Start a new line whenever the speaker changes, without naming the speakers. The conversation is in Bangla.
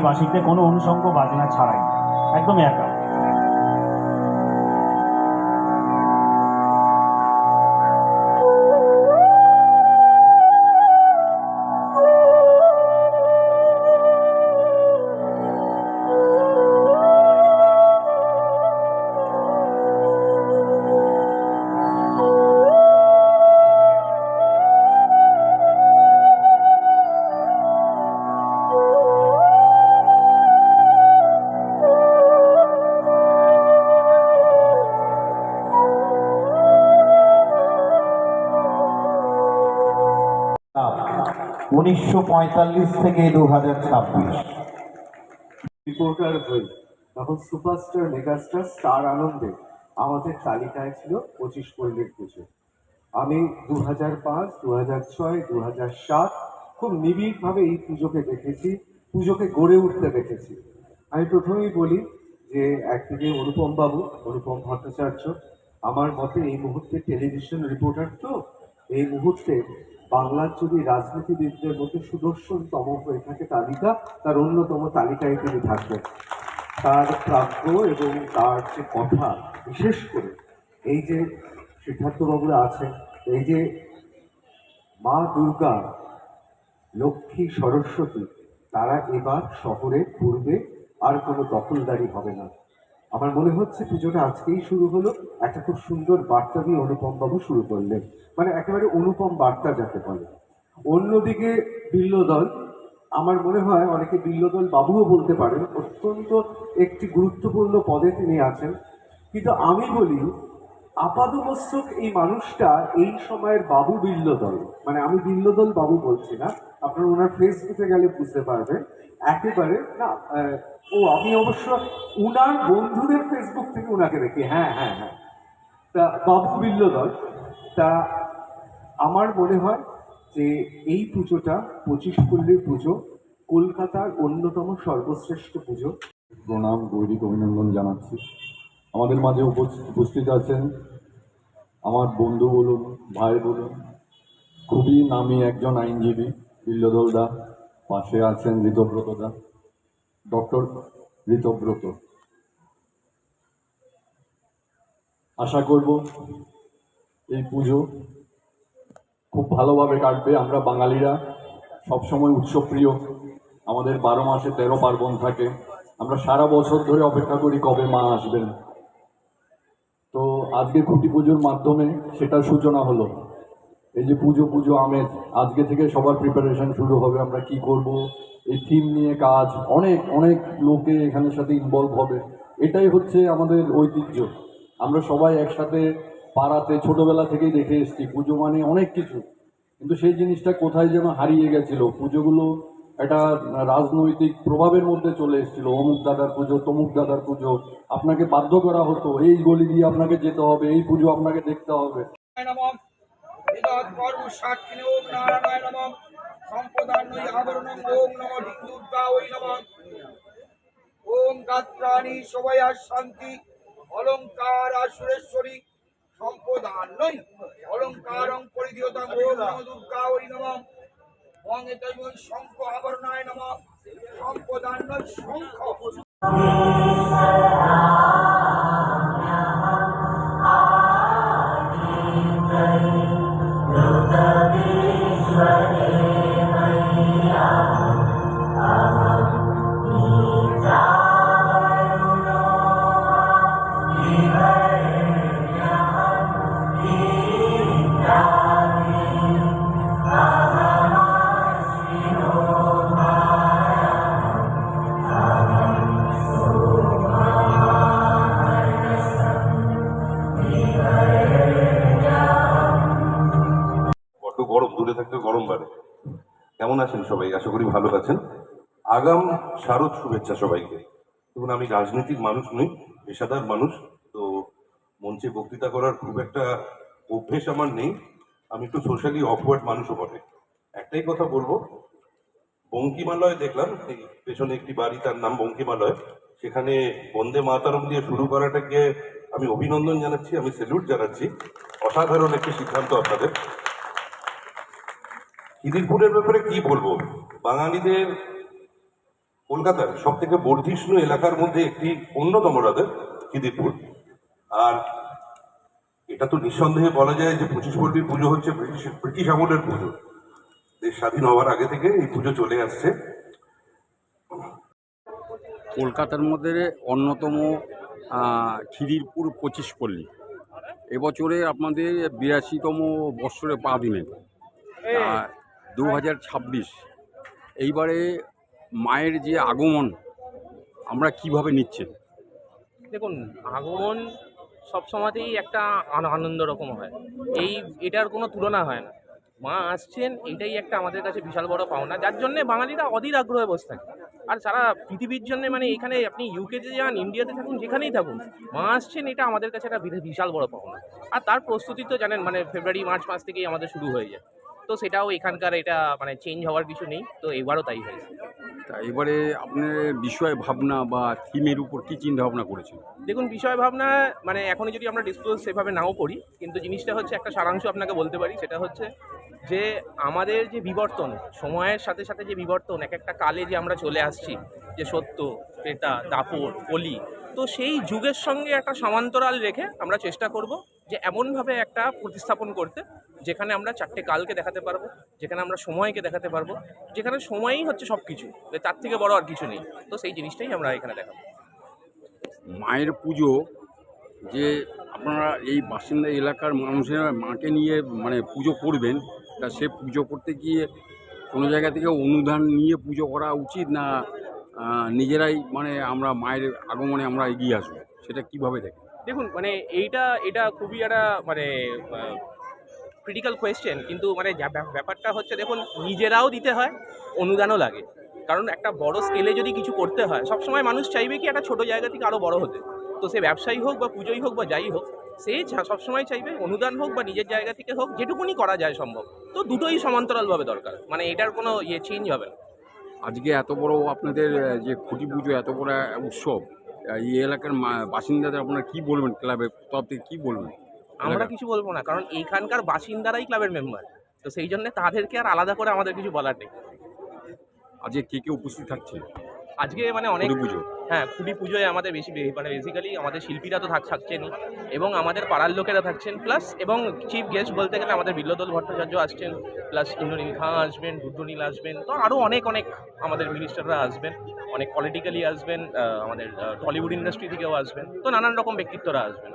বাসিতে কোনো অনুষঙ্গ বাজনা ছাড়াই একদমই একা।
উনিশশো 1945 থেকে 2026
রিপোর্টার হই তখন সুপারস্টার মেগাস্টার স্টার আনন্দে আমাদের তালিকায় ছিল 25 পল্লীর পুজো। আমি 2005, 2006, 2007 খুব নিবিড়ভাবে এই পুজোকে দেখেছি, পুজোকে গড়ে উঠতে দেখেছি। আমি প্রথমেই বলি যে একদিকে অনুপম ভট্টাচার্য আমার মতে এই মুহূর্তে টেলিভিশন রিপোর্টার, তো এই মুহূর্তে বাংলার যদি রাজনীতিবিদদের মধ্যে সুদর্শনতম হয়ে থাকে তালিকা, তার অন্যতম তালিকায় তিনি থাকবেন। তার প্রাপ্য এবং তার যে কথা, বিশেষ করে এই যে সিদ্ধার্থবাবুরা আছেন, এই যে মা দুর্গা, লক্ষ্মী, সরস্বতী, তারা এবার শহরে পূর্বে আর কোনো দখলদারি হবে না। আমার মনে হচ্ছে পুজোটা আজকেই শুরু হলো, একটা খুব সুন্দর বার্তা দিয়ে অনুপম বাবু শুরু করলেন, মানে একেবারে অনুপম বার্তা যাকে বলে। অন্যদিকে বিল্লদল, আমার মনে হয় অনেকে বিল্লদল বাবুও বলতে পারেন, অত্যন্ত একটি গুরুত্বপূর্ণ পদে তিনি আছেন। কিন্তু আমি বলি আপাদমস্তক এই মানুষটা এই সময়ের বাবু বিল্লদল, মানে আমি বিল্লদল বাবু বলছি না, আপনারা ওনার ফেসবুকে গেলে বুঝতে পারবেন একেবারে না। আমি অবশ্য উনার বন্ধুদের ফেসবুক থেকে উনাকে দেখি, হ্যাঁ, তা বাবু বিল্লদল। তা আমার মনে হয় যে এই পুজোটা 25 পল্লীর পুজো, কলকাতার অন্যতম সর্বশ্রেষ্ঠ পুজো।
প্রণাম, গৈরিক অভিনন্দন জানাচ্ছি। আমাদের মাঝে উপস্থিত আছেন আমার বন্ধু বলুন, ভাই বলুন, খুবই নামী একজন আইনজীবী বিল্লদল দা, পাশে আছেন ঋতব্রত দা, ডক্টর ঋতব্রত। আশা করব এই পুজো খুব ভালোভাবে কাটবে। আমরা বাঙালিরা সবসময় উৎসবপ্রিয়, আমাদের 12 মাসে 13 পার্বণ থাকে, আমরা সারা বছর ধরে অপেক্ষা করি কবে মা আসবেন। তো আজকে খুঁটি পুজোর মাধ্যমে সেটার সূচনা হলো। এই যে পুজো আমেজ, আজকে থেকে সবার প্রিপারেশন শুরু হবে, আমরা কি করব, এই থিম নিয়ে কাজ, অনেক লোকে এখানের সাথে ইনভলভ হবে। এটাই হচ্ছে আমাদের ঐতিহ্য। আমরা সবাই একসাথে পাড়াতে ছোটবেলা থেকেই দেখে এসেছি পুজো মানে অনেক কিছু, কিন্তু সেই জিনিসটা কোথায় যেন হারিয়ে গেছিল। পুজোগুলো একটা রাজনৈতিক প্রভাবের মধ্যে চলে এসেছিল, অমুক দাদার পুজো, তমুক দাদার পুজো, আপনাকে বাধ্য করা হতো এই গলি দিয়ে আপনাকে যেতে হবে, এই পুজো আপনাকে দেখতে হবে।
ওম গাত্রাণী সবাই শান্তি অলঙ্কার আর সুরেশ্বরী সম্পদান্নই অলঙ্কারং পরিধিয়তাং ওম নমঃ দুর্গা ওই নমঃ ওং এতৈবং শঙ্খ আবরণায় নমঃ সম্পদান্নই শঙ্খ।
প্রথমবারে। কেমন আছেন সবাই? আশা করি ভালো আছেন। আগাম শারদ শুভেচ্ছা সবাইকে। দেখুন, আমি রাজনীতিক মানুষ নই, পেশাদার মানুষ, তো মঞ্চে বক্তৃতা করার খুব একটা অভ্যেস আমার নেই। আমি একটু সোশ্যালি অকওয়ার্ড মানুষও বটে। একটাই কথা বলবো, বঙ্কিমালয় দেখলাম, এই পেছনে একটি বাড়ি, তার নাম বঙ্কিমালয়, সেখানে বন্দে মাতরম দিয়ে শুরু করাটাকে আমি অভিনন্দন জানাচ্ছি, আমি স্যালুট জানাচ্ছি। অসাধারণ একটি সিদ্ধান্ত আপনাদের। খিদিরপুরের ব্যাপারে কি বলবো, বাঙালিদের কলকাতার সব থেকে বর্ধিষ্ণু এলাকার মধ্যে একটি অন্যতম রাজ্য খিদিরপুর। আর এটা তো নিঃসন্দেহে বলা যায় যে 25 পল্লীর পুজো হচ্ছে ব্রিটিশ আমলের পুজো। দেশ স্বাধীন হওয়ার আগে থেকে এই পুজো চলে আসছে।
কলকাতার মধ্যে অন্যতম খিদিরপুর 25 পল্লী এবছরে আপনাদের 82তম বৎসরে পা দিলেন। 2026 এইবারে মায়ের যে আগমন আমরা কিভাবে নিচ্ছেন?
দেখুন, আগমন সবসময়তেই একটা আনন্দ রকম হয়, এটার কোনো তুলনা হয় না। মা আসছেন, এটাই একটা আমাদের কাছে বিশাল বড় পাওনা, যার জন্য বাঙালিরা অধীর আগ্রহে বসে থাকে। আর সারা পৃথিবীর জন্য, মানে এখানে আপনি ইউকেতে যান, ইন্ডিয়াতে থাকুন, যেখানেই থাকুন, মা আসছেন, এটা আমাদের কাছে একটা বিশাল বড় পাওনা। আর তার প্রস্তুতি তো জানেন, মানে ফেব্রুয়ারি মার্চ মাস থেকেই আমাদের শুরু হয়ে যায়। তো সেটাও এখানকার, এটা মানে চেঞ্জ হওয়ার কিছু নেই, তো এবারও তাই হয়েছে।
তা এবারে আপনার বিষয় ভাবনা বা থিমের উপর কী চিন্তা ভাবনা করেছেন?
দেখুন, বিষয় ভাবনা মানে এখনই যদি আমরা ডিসক্লোজ সেভাবে নাও করি, কিন্তু জিনিসটা হচ্ছে, একটা সারাংশ আপনাকে বলতে পারি, সেটা হচ্ছে যে আমাদের যে বিবর্তন, সময়ের সাথে সাথে যে বিবর্তন, এক একটা কালে যে আমরা চলে আসছি, যে সত্য, ত্রেতা, দাপর, কলি, তো সেই যুগের সঙ্গে একটা সমান্তরাল রেখে আমরা চেষ্টা করব যে এমনভাবে একটা প্রতিস্থাপন করতে, যেখানে আমরা চারটে কালকে দেখাতে পারবো, যেখানে আমরা সময়কে দেখাতে পারবো, যেখানে সময়ই হচ্ছে সব কিছু, তার থেকে বড় আর কিছু নেই। তো সেই জিনিসটাই আমরা এখানে দেখাবো।
মায়ের পুজো যে আপনারা এই বাসিন্দা এলাকার মানুষেরা মাকে নিয়ে মানে পুজো করবেন, তা সে পুজো করতে গিয়ে কোনো জায়গা থেকে অনুদান নিয়ে পুজো করা উচিত, না নিজেরাই মানে আমরা মায়ের আগমনে আমরা এগিয়ে আসবো, সেটা কিভাবে দেখেন?
দেখুন, মানে এটা খুবই একটা মানে ক্রিটিক্যাল কোয়েশ্চেন, কিন্তু মানে ব্যাপারটা হচ্ছে, দেখুন, নিজেরাও দিতে হয়, অনুদানও লাগে। কারণ একটা বড় স্কেলে যদি কিছু করতে হয়, সবসময় মানুষ চাইবে কি একটা ছোট জায়গা থেকে আরও বড় হতে। তো সে ব্যবসায়ী হোক বা পুজোই হোক বা যাই হোক, সে সবসময় চাইবে অনুদান হোক বা নিজের জায়গা থেকে হোক, যেটুকুনি করা যায় সম্ভব। তো দুটোই সমান্তরালভাবে দরকার, মানে এটার কোনো চেঞ্জ হবে না।
আজকে এত বড় আপনাদের যে খুঁটি পুজো, এত বড় উৎসব, এই এলাকার বাসিন্দাদের আপনারা কী বলবেন? ক্লাবের তরফ থেকে কী বলবেন?
আমরা কিছু বলবো না, কারণ এইখানকার বাসিন্দারাই ক্লাবের মেম্বার, তো সেই জন্য তাদেরকে আর আলাদা করে আমাদের কিছু বলার নেই।
আজকে কে কে উপস্থিত থাকছে
আজকে মানে অনেক
খুঁটি পুজো?
হ্যাঁ, খুবই পুজোয় আমাদের মানে বেসিক্যালি আমাদের শিল্পীরা তো থাকছেনই, এবং আমাদের পাড়ার লোকেরা থাকছেন, প্লাস এবং চিফ গেস্ট বলতে গেলে আমাদের বিল্লদল ভট্টাচার্য আসছেন, প্লাস ইন্দ্রনীল খাঁ আসবেন, রুদ্রনীল আসবেন, তো আরও অনেক আমাদের মিনিস্টাররা আসবেন, অনেক পলিটিক্যালি আসবেন, আমাদের টলিউড ইন্ডাস্ট্রি থেকেও আসবেন, তো নানান রকম ব্যক্তিত্বরা আসবেন।